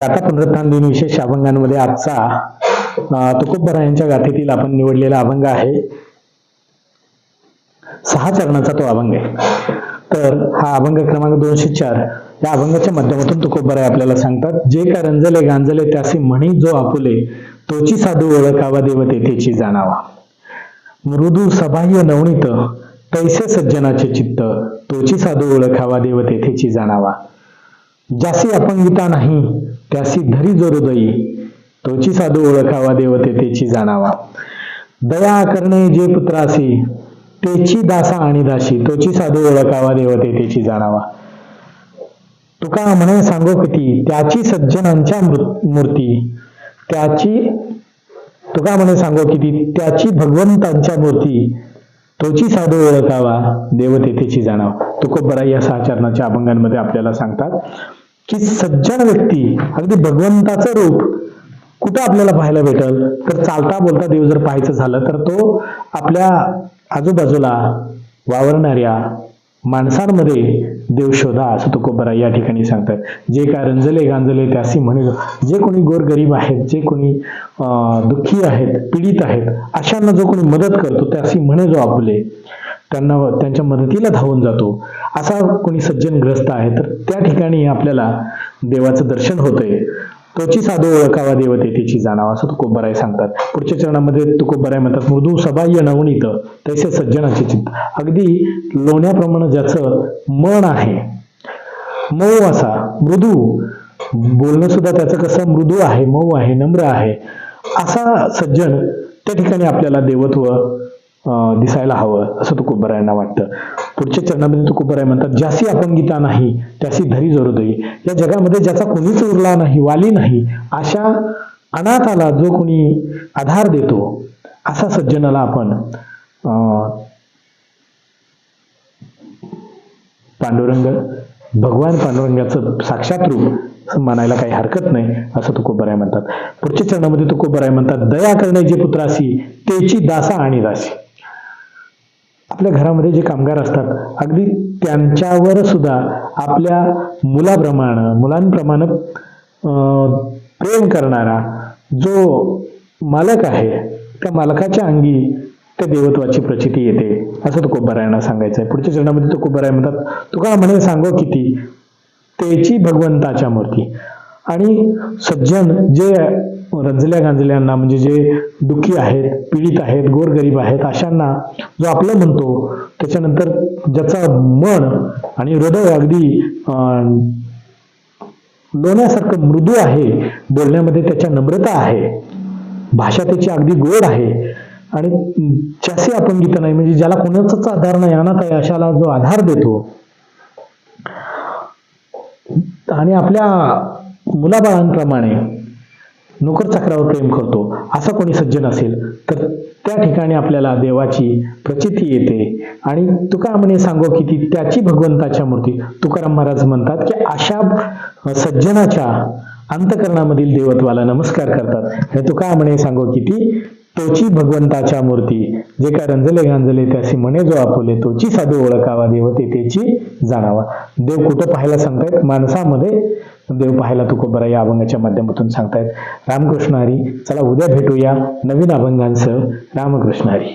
आता पुनरुत्थान दिन विशेष अभंगांमध्ये आजचा तुकोबरा यांच्या गाथेतील आपण निवडलेला अभंग आहे. 6 चरणाचा तो अभंग आहे. तर हा अभंग क्रमांक 204 या अभंगाच्या माध्यमातून तुकोबरा आपल्याला सांगतात. जे का रंजले गांजले त्यासी म्हणी जो आपुले, तोची साधू ओळखावा देव तेथेची जाणावा. मृदू सबाह्य नवनीत तैसे सज्जनाचे चित्त, तोची साधू ओळखावा देव तेथेची जाणावा. ज्यासी अपंगिता नाही त्यासी धरी जो हृदयी, तोची साधू ओळखावा देव तेथेची जाणावा. दया करणे जे पुत्रासी तेची दासा आणि दासी, तोची साधू ओळखावा देव तेथेची जाणावा. तुका म्हणे सांगो किती त्याची सज्जनांच्या मूर्ती, तुका म्हणे सांगो किती त्याची भगवंतांच्या मूर्ती, तोची साधू ओळखावा देव तेथेची जाणावा. तुकोबरा या 6 चरणाच्या अभंगांमध्ये आपल्याला सांगतात की सज्जन व्यक्ती अगदी भगवंताचं रूप कुठं आपल्याला पाहायला भेटल, तर चालता बोलता देव जर पाहायचं झालं तर तो आपल्या आजूबाजूला वावरणाऱ्या माणसांमध्ये देव शोधा, असं तुकोबरा या ठिकाणी सांगतात. जे काय रंजले गांजले त्यासी म्हणे, जे कोणी गोरगरीब आहेत, जे कोणी दुःखी आहेत, पीडित आहेत, अशांना जो कोणी मदत करतो त्यासी म्हणे जो आपुले, त्यांना त्यांच्या मदतीला धावून जातो, असा कोणी सज्जन ग्रस्त आहे, तर त्या ठिकाणी आपल्याला देवाचं दर्शन होतंय. तोची साधू ओळखावा देव तेथेची जाणावा, असं तुकोबराय सांगतात. पुढच्या चरणामध्ये तुकोबराय म्हणतात, मृदू सबाह्य नवनीत तैसे सज्जनाचे चित्त. अगदी लोण्याप्रमाणे ज्याचं मन आहे, मऊ असा मृदू, बोलणं सुद्धा त्याचं कसं मृदू आहे, मऊ आहे, नम्र आहे, असा सज्जन त्या ठिकाणी आपल्याला देवत्व दिसायला हवं, असं तुकोबरायांना वाटतं. पुढच्या चरणामध्ये तुकोबराय म्हणतात, ज्यासी अपंगिता नाही त्यासी धरी जो हृदयी. या जगामध्ये ज्याचा कोणीच उरला नाही, वाली नाही, अशा अनाथाला जो कोणी आधार देतो, असा सज्जनाला आपण पांडुरंग, भगवान पांडुरंगाचं साक्षात रूप मानायला काही हरकत नाही, असं तुकोबराय म्हणतात. पुढच्या चरणामध्ये तुकोबराय म्हणतात, दया करणे जे पुत्रासी तेची दासा आणि दासी. आपल्या घरामध्ये जे कामगार असतात, अगदी त्यांच्यावर सुद्धा आपल्या मुलांप्रमाणे प्रेम करणारा जो मालक आहे, त्या मालकाच्या अंगी त्या देवत्वाची प्रचिती येते, असं तुकोबरायांना सांगायचं आहे. पुढच्या चरणामध्ये तुकोबराय म्हणतात, तुका म्हणे सांगो किती तेची भगवंताच्या मूर्ती. आणि सज्जन जे रंजल्या गांजल्यांना, म्हणजे जे दुःखी आहेत, पीडित आहेत, गोरगरीब आहेत, अशांना जो आपलं म्हणतो, त्याच्यानंतर ज्याचं मन आणि हृदय अगदी लोण्यासारखं मृदू आहे, बोलण्यामध्ये त्याच्या नम्रता आहे, भाषा त्याची अगदी गोड आहे, आणि ज्याची अपंगिता नाही, म्हणजे ज्याला कोणाचाच आधार नाही, अनाथ आहे, अशाला जो आधार देतो आणि आपल्या मुलाबाळांप्रमाणे नोकर चाकरावर प्रेम करतो, असा कोणी सज्जन असेल तर त्या ठिकाणी आपल्याला देवाची प्रचिती येते. आणि तुका म्हणे सांगो किती त्याची भगवंताच्या मूर्ती. तुकाराम महाराज म्हणतात की अशा सज्जनाच्या अंतकरणामधील देवत्वाला नमस्कार करतात. तुका म्हणे सांगो किती तोची भगवंताच्या मूर्ती, जे काय रंजले गांजले त्यासी म्हणे जो आपुले, तोची साधू ओळखावा देव तेथेची जाणावा. देव कुठं पाहायला सांगतायत? माणसामध्ये देव पाहायला तुकोबरा या अभंगाच्या माध्यमातून सांगतायत. रामकृष्ण हरी. चला उद्या भेटूया नवीन अभंगांसह. रामकृष्ण हरी.